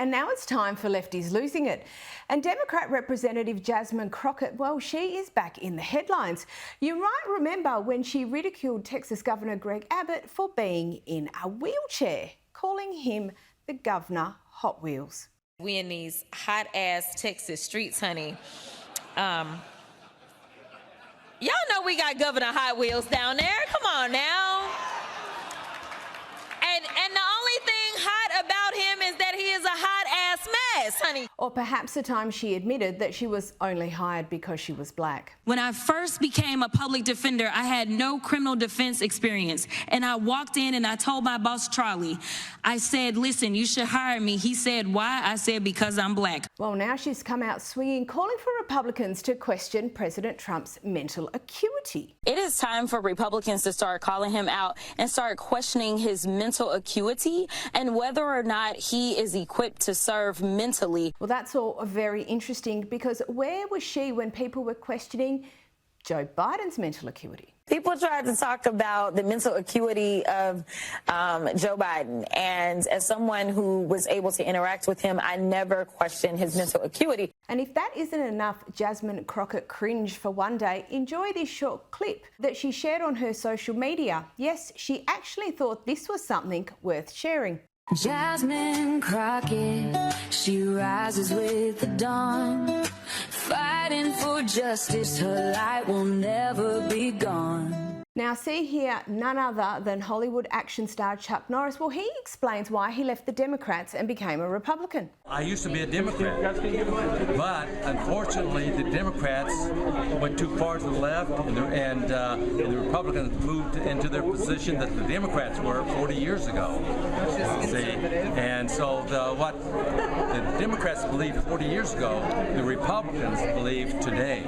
And now it's time for lefties losing it. And Democrat Representative Jasmine Crockett, well, she is back in the headlines. You might remember when she ridiculed Texas Governor Greg Abbott for being in a wheelchair, calling him the Governor Hot Wheels. We in these hot-ass Texas streets, honey. Y'all know we got Governor Hot Wheels down there. Come on now. And the only thing hot about him is that he is a hot-ass mess, honey. Or perhaps the time she admitted that she was only hired because she was black. When I first became a public defender, I had no criminal defense experience. And I walked in and I told my boss, Charlie, I said, listen, you should hire me. He said, why? I said, because I'm black. Well, now she's come out swinging, calling for Republicans to question President Trump's mental acuity. It is time for Republicans to start calling him out and start questioning his mental acuity and whether or not he is equipped to serve mentally. Well, that's all very interesting, because where was she when people were questioning Joe Biden's mental acuity? People tried to talk about the mental acuity of Joe Biden, and as someone who was able to interact with him, I never questioned his mental acuity. And if that isn't enough Jasmine Crockett cringe for one day, enjoy this short clip that she shared on her social media. Yes, she actually thought this was something worth sharing. Jasmine Crockett, she rises with the dawn, fighting for justice, her light will never be gone. Now see here, none other than Hollywood action star Chuck Norris. Well, he explains why he left the Democrats and became a Republican. I used to be a Democrat, but unfortunately the Democrats went too far to the left, and the Republicans moved into their position that the Democrats were 40 years ago. See, and so what the Democrats believed 40 years ago, the Republicans believe today.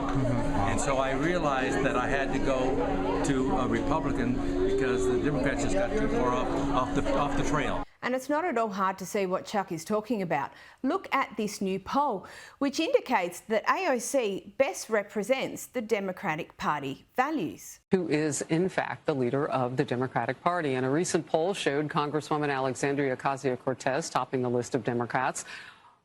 And so I realized that I had to go to a Republican because the Democrats just got too far off the trail. And it's not at all hard to see what Chuck is talking about. Look at this new poll, which indicates that AOC best represents the Democratic Party values. Who is, in fact, the leader of the Democratic Party. And a recent poll showed Congresswoman Alexandria Ocasio-Cortez topping the list of Democrats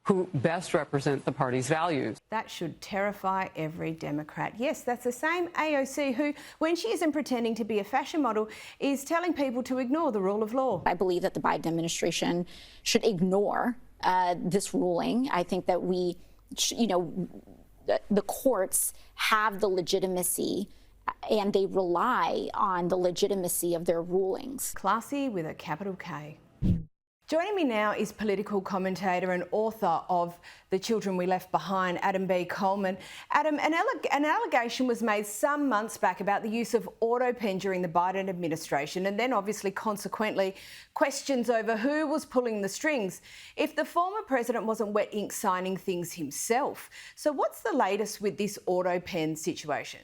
who best represent the party's values. That should terrify every Democrat. Yes, that's the same AOC who, when she isn't pretending to be a fashion model, is telling people to ignore the rule of law. I believe that the Biden administration should ignore this ruling. I think that the courts have the legitimacy and they rely on the legitimacy of their rulings. Classy with a capital K. Joining me now is political commentator and author of The Children We Left Behind, Adam B. Coleman. Adam, an allegation was made some months back about the use of AutoPen during the Biden administration, and then obviously consequently questions over who was pulling the strings if the former president wasn't wet ink signing things himself. So what's the latest with this AutoPen situation?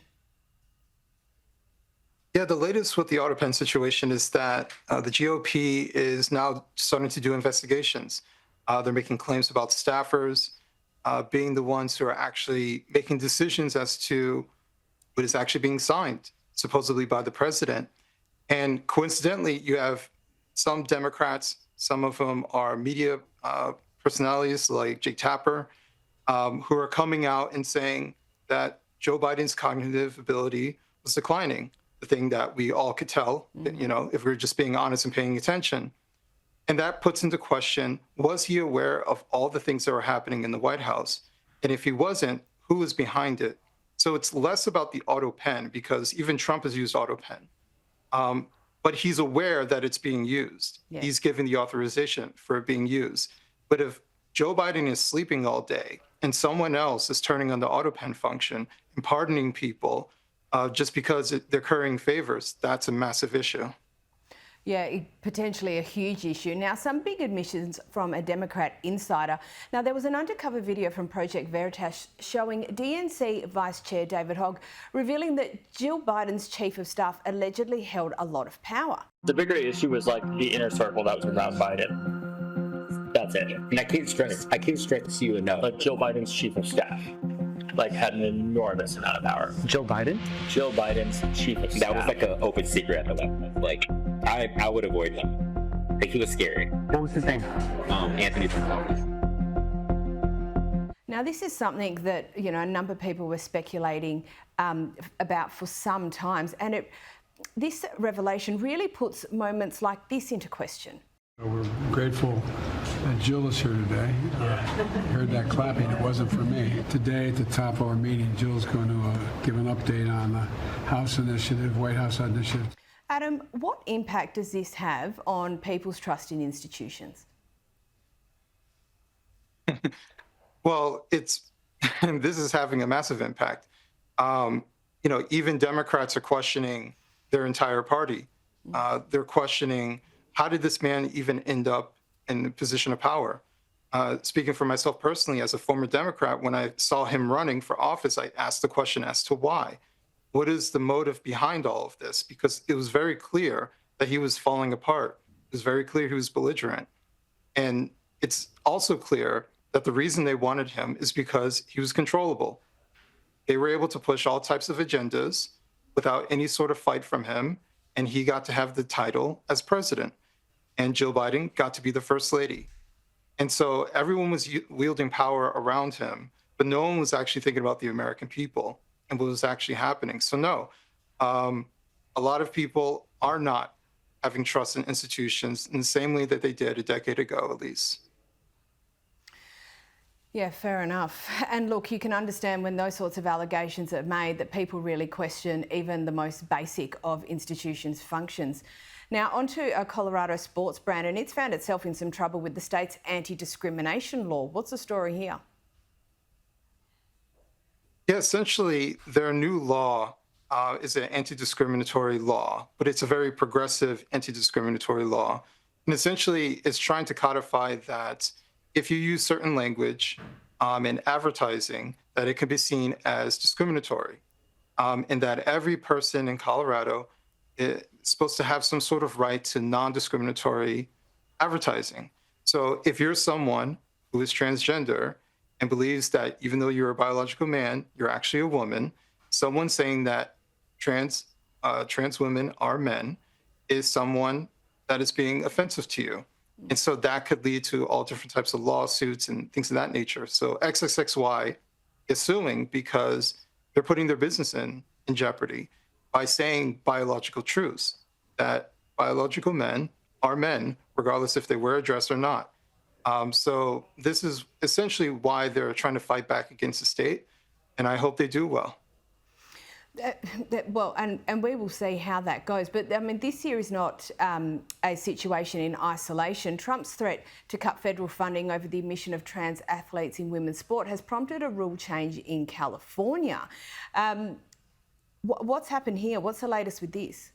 Yeah, the latest with the AutoPen situation is that the GOP is now starting to do investigations. They're making claims about staffers being the ones who are actually making decisions as to what is actually being signed, supposedly by the president. And coincidentally, you have some Democrats, some of whom are media personalities like Jake Tapper, who are coming out and saying that Joe Biden's cognitive ability was declining. The thing that we all could tell, if we were just being honest and paying attention. And that puts into question, was he aware of all the things that were happening in the White House? And if he wasn't, who was behind it? So it's less about the AutoPen, because even Trump has used AutoPen. But he's aware that it's being used. Yeah. He's given the authorization for it being used. But if Joe Biden is sleeping all day and someone else is turning on the AutoPen function and pardoning people, just because they're currying favors, that's a massive issue. Yeah, potentially a huge issue. Now, some big admissions from a Democrat insider. Now, there was an undercover video from Project Veritas showing DNC Vice Chair David Hogg revealing that Jill Biden's chief of staff allegedly held a lot of power. The bigger issue was like the inner circle that was around Biden. That's it. And I came straight to you and know, like Jill Biden's chief of staff had an enormous amount of power. Joe Biden? Jill Biden's chief of staff. That was like an open secret at the left. I would avoid him. He was scary. What was his name? Anthony. Now, this is something that, a number of people were speculating about for some times, and this revelation really puts moments like this into question. We're grateful that Jill is here today. Heard that clapping, it wasn't for me. Today at the top of our meeting, Jill's going to give an update on the House initiative, White House initiative. Adam, what impact does this have on people's trust in institutions? Well, this is having a massive impact. Even Democrats are questioning their entire party. They're questioning, how did this man even end up in a position of power? Speaking for myself personally, as a former Democrat, when I saw him running for office, I asked the question as to why. What is the motive behind all of this? Because it was very clear that he was falling apart. It was very clear he was belligerent. And it's also clear that the reason they wanted him is because he was controllable. They were able to push all types of agendas without any sort of fight from him, and he got to have the title as president. And Jill Biden got to be the first lady. And so everyone was wielding power around him, but no one was actually thinking about the American people and what was actually happening. So no, a lot of people are not having trust in institutions in the same way that they did a decade ago, at least. Yeah, fair enough. And look, you can understand when those sorts of allegations are made that people really question even the most basic of institutions' functions. Now, onto a Colorado sports brand, and it's found itself in some trouble with the state's anti-discrimination law. What's the story here? Yeah, essentially, their new law is an anti-discriminatory law, but it's a very progressive anti-discriminatory law. And essentially, it's trying to codify that if you use certain language in advertising, that it can be seen as discriminatory, and that every person in Colorado is supposed to have some sort of right to non-discriminatory advertising. So if you're someone who is transgender and believes that even though you're a biological man, you're actually a woman, someone saying that trans women are men is someone that is being offensive to you. And so that could lead to all different types of lawsuits and things of that nature. So XXXY is suing because they're putting their business in jeopardy by saying biological truths, that biological men are men, regardless if they wear a dress or not. So this is essentially why they're trying to fight back against the state, and I hope they do well. Well, and we will see how that goes. But, I mean, this here is not a situation in isolation. Trump's threat to cut federal funding over the admission of trans athletes in women's sport has prompted a rule change in California. What's happened here? What's the latest with this?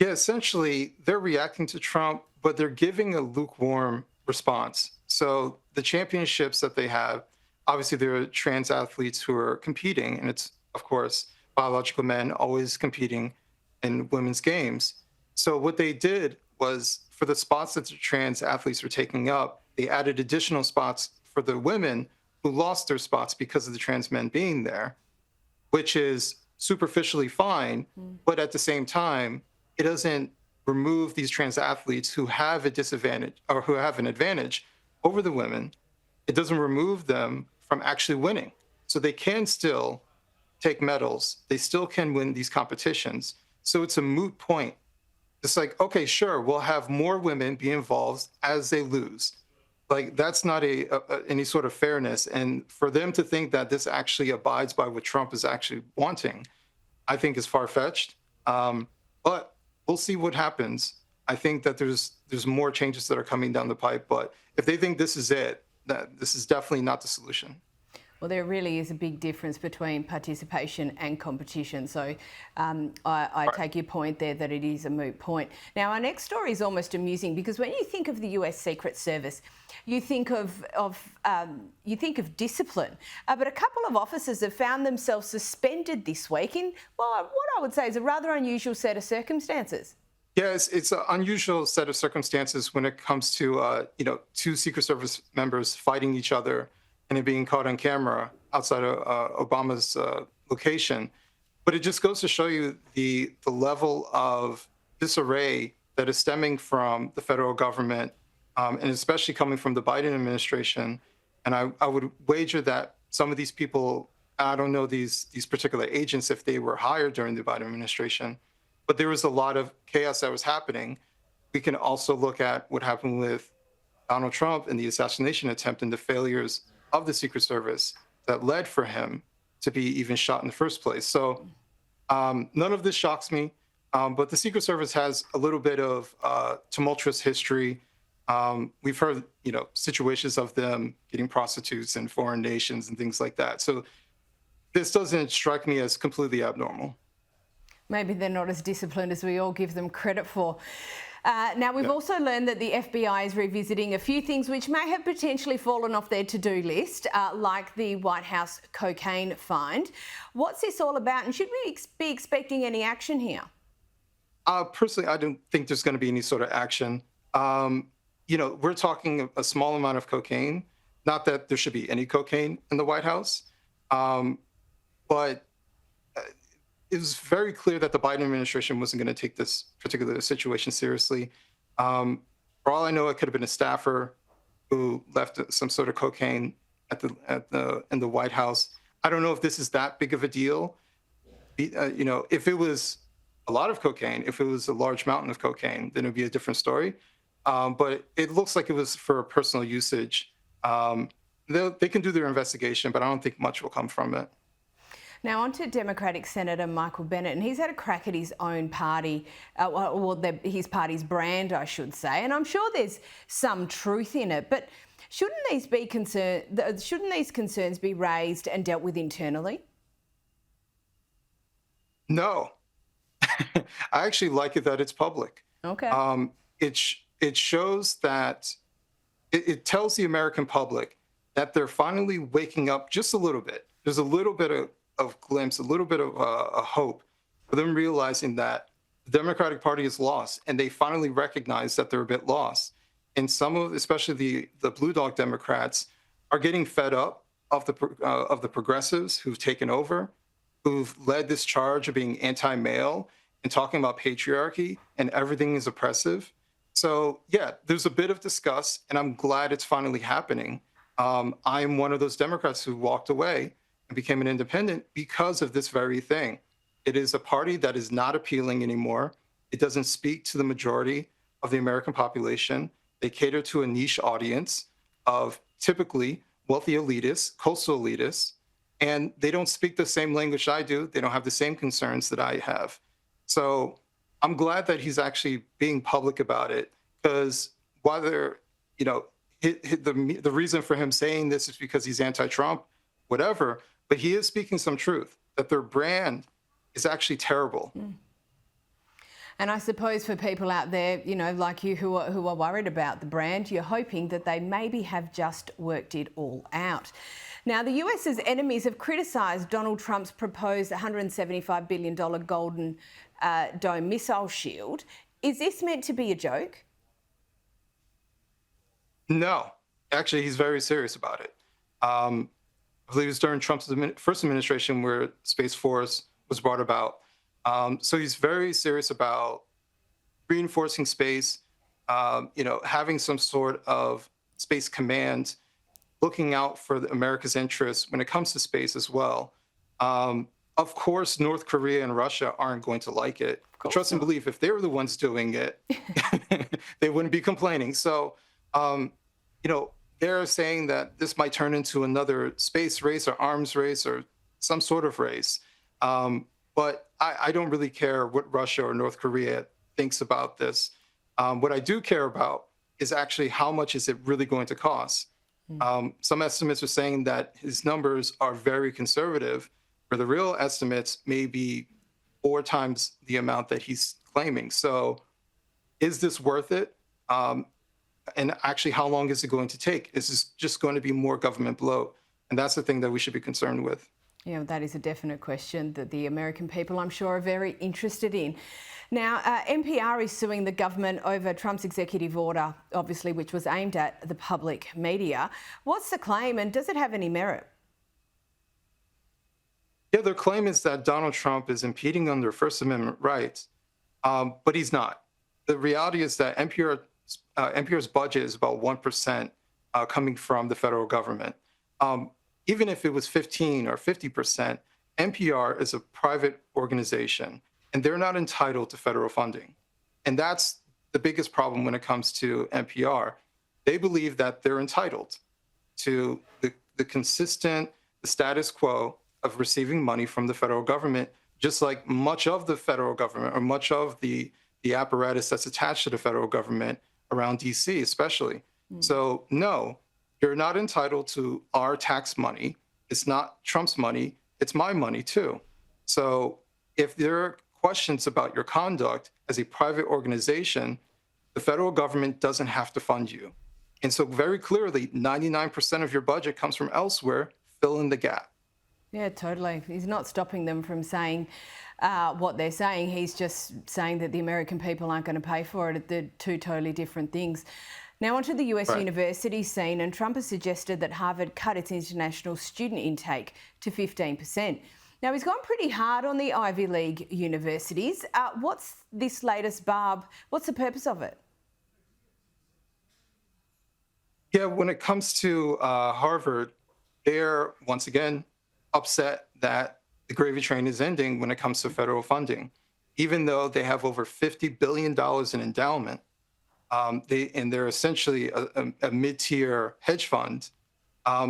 Yeah, essentially, they're reacting to Trump, but they're giving a lukewarm response. So the championships that they have, obviously, there are trans athletes who are competing, and it's, of course, biological men always competing in women's games. So what they did was, for the spots that the trans athletes were taking up, they added additional spots for the women who lost their spots because of the trans men being there, which is superficially fine, but at the same time, it doesn't remove these trans athletes who have a disadvantage or who have an advantage over the women. It doesn't remove them from actually winning. So they can still take medals. They still can win these competitions. So it's a moot point. It's like, okay, sure, we'll have more women be involved as they lose. Like, that's not any sort of fairness. And for them to think that this actually abides by what Trump is actually wanting, I think is far-fetched. But we'll see what happens. I think that there's more changes that are coming down the pipe. But if they think this is it, that this is definitely not the solution. Well, there really is a big difference between participation and competition. So I take your point there that it is a moot point. Now, our next story is almost amusing because when you think of the US Secret Service, you think of discipline. But a couple of officers have found themselves suspended this week in, well, what I would say is a rather unusual set of circumstances. Yes, it's an unusual set of circumstances when it comes to two Secret Service members fighting each other and it being caught on camera outside of Obama's location. But it just goes to show you the level of disarray that is stemming from the federal government and especially coming from the Biden administration. And I would wager that some of these people, I don't know these particular agents if they were hired during the Biden administration, but there was a lot of chaos that was happening. We can also look at what happened with Donald Trump and the assassination attempt and the failures of the Secret Service that led for him to be even shot in the first place. So none of this shocks me, but the Secret Service has a little bit of tumultuous history. We've heard, situations of them getting prostitutes in foreign nations and things like that. So this doesn't strike me as completely abnormal. Maybe they're not as disciplined as we all give them credit for. Now, we've also learned that the FBI is revisiting a few things which may have potentially fallen off their to-do list, like the White House cocaine find. What's this all about, and should we be expecting any action here? Personally, I don't think there's going to be any sort of action. We're talking a small amount of cocaine, not that there should be any cocaine in the White House, but it was very clear that the Biden administration wasn't going to take this particular situation seriously. For all I know, it could have been a staffer who left some sort of cocaine in the White House. I don't know if this is that big of a deal. If it was a lot of cocaine, if it was a large mountain of cocaine, then it would be a different story. But it looks like it was for personal usage. They can do their investigation, but I don't think much will come from it. Now, on to Democratic Senator Michael Bennet, and he's had a crack at his own party, his party's brand, I should say, and I'm sure there's some truth in it, but shouldn't these concerns be raised and dealt with internally? No. I actually like it that it's public. Okay. It shows that it tells the American public that they're finally waking up just a little bit. There's a little bit of glimpse, a little bit of a hope for them realizing that the Democratic Party is lost, and they finally recognize that they're a bit lost. And especially the Blue Dog Democrats, are getting fed up of the progressives who've taken over, who've led this charge of being anti-male and talking about patriarchy and everything is oppressive. So yeah, there's a bit of disgust, and I'm glad it's finally happening. I'm one of those Democrats who walked away and became an independent because of this very thing. It is a party that is not appealing anymore. It doesn't speak to the majority of the American population. They cater to a niche audience of typically wealthy elitists, coastal elitists, and they don't speak the same language I do. They don't have the same concerns that I have. So I'm glad that he's actually being public about it, because whether, the reason for him saying this is because he's anti-Trump, whatever, but he is speaking some truth, that their brand is actually terrible. And I suppose for people out there, like you who are worried about the brand, you're hoping that they maybe have just worked it all out. Now, the US's enemies have criticised Donald Trump's proposed $175 billion Golden Dome missile shield. Is this meant to be a joke? No, actually, he's very serious about it. I believe it was during Trump's first administration where Space Force was brought about. So he's very serious about reinforcing space, having some sort of space command, looking out for America's interests when it comes to space as well. Of course, North Korea and Russia aren't going to like it. Trust and believe, if they were the ones doing it, they wouldn't be complaining. So, they're saying that this might turn into another space race or arms race or some sort of race. But I don't really care what Russia or North Korea thinks about this. What I do care about is actually how much is it really going to cost. Some estimates are saying that his numbers are very conservative, where the real estimates may be 4 times the amount that he's claiming. So is this worth it? And actually, how long is it going to take? Is this just going to be more government bloat? And that's the thing that we should be concerned with. Yeah, that is a definite question that the American people, I'm sure, are very interested in. Now, NPR is suing the government over Trump's executive order, obviously, which was aimed at the public media. What's the claim, and does it have any merit? Yeah, their claim is that Donald Trump is impeding on their First Amendment rights, but he's not. The reality is that NPR NPR's budget is about 1% coming from the federal government. Even if it was 15 or 50%, NPR is a private organization, and they're not entitled to federal funding. And that's the biggest problem when it comes to NPR. They believe that they're entitled to the consistent, the status quo of receiving money from the federal government, just like much of the federal government or much of the apparatus that's attached to the federal government around DC especially. So no, you're not entitled to our tax money. It's not Trump's money. It's my money too. So if there are questions about your conduct as a private organization, the federal government doesn't have to fund you. And so very clearly, 99% of your budget comes from elsewhere. Fill in the gap. Yeah, totally. He's not stopping them from saying what they're saying. He's just saying that the American people aren't going to pay for it. They're two totally different things. Now onto the US university scene, and Trump has suggested that Harvard cut its international student intake to 15%. Now he's gone pretty hard on the Ivy League universities. What's this latest barb? What's the purpose of it? Yeah, when it comes to Harvard, they're once again upset that the gravy train is ending when it comes to federal funding. Even though they have over $50 billion in endowment, they're essentially a mid-tier hedge fund,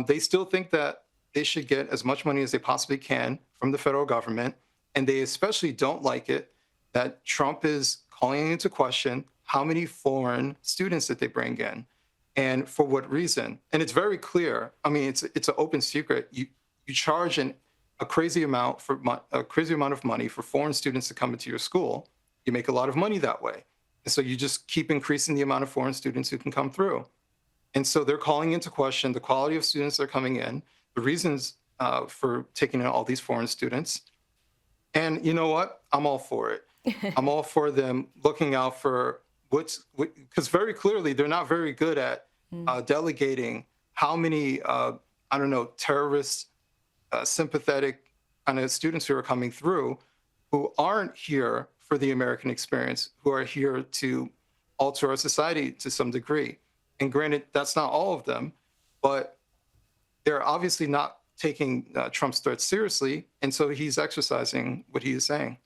they still think that they should get as much money as they possibly can from the federal government. And they especially don't like it that Trump is calling into question how many foreign students that they bring in and for what reason. And it's very clear. I mean, it's an open secret. You charge a crazy amount of money for foreign students to come into your school. You make a lot of money that way. And so you just keep increasing the amount of foreign students who can come through. And so they're calling into question the quality of students that are coming in, the reasons for taking in all these foreign students. And you know what? I'm all for it. I'm all for them looking out for because very clearly they're not very good at delegating how many, terrorist, sympathetic kind of students who are coming through who aren't here for the American experience, who are here to alter our society to some degree. And granted, that's not all of them, but they're obviously not taking Trump's threats seriously. And so he's exercising what he is saying.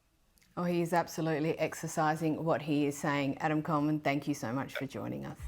Oh, he is absolutely exercising what he is saying. Adam Coleman, thank you so much for joining us.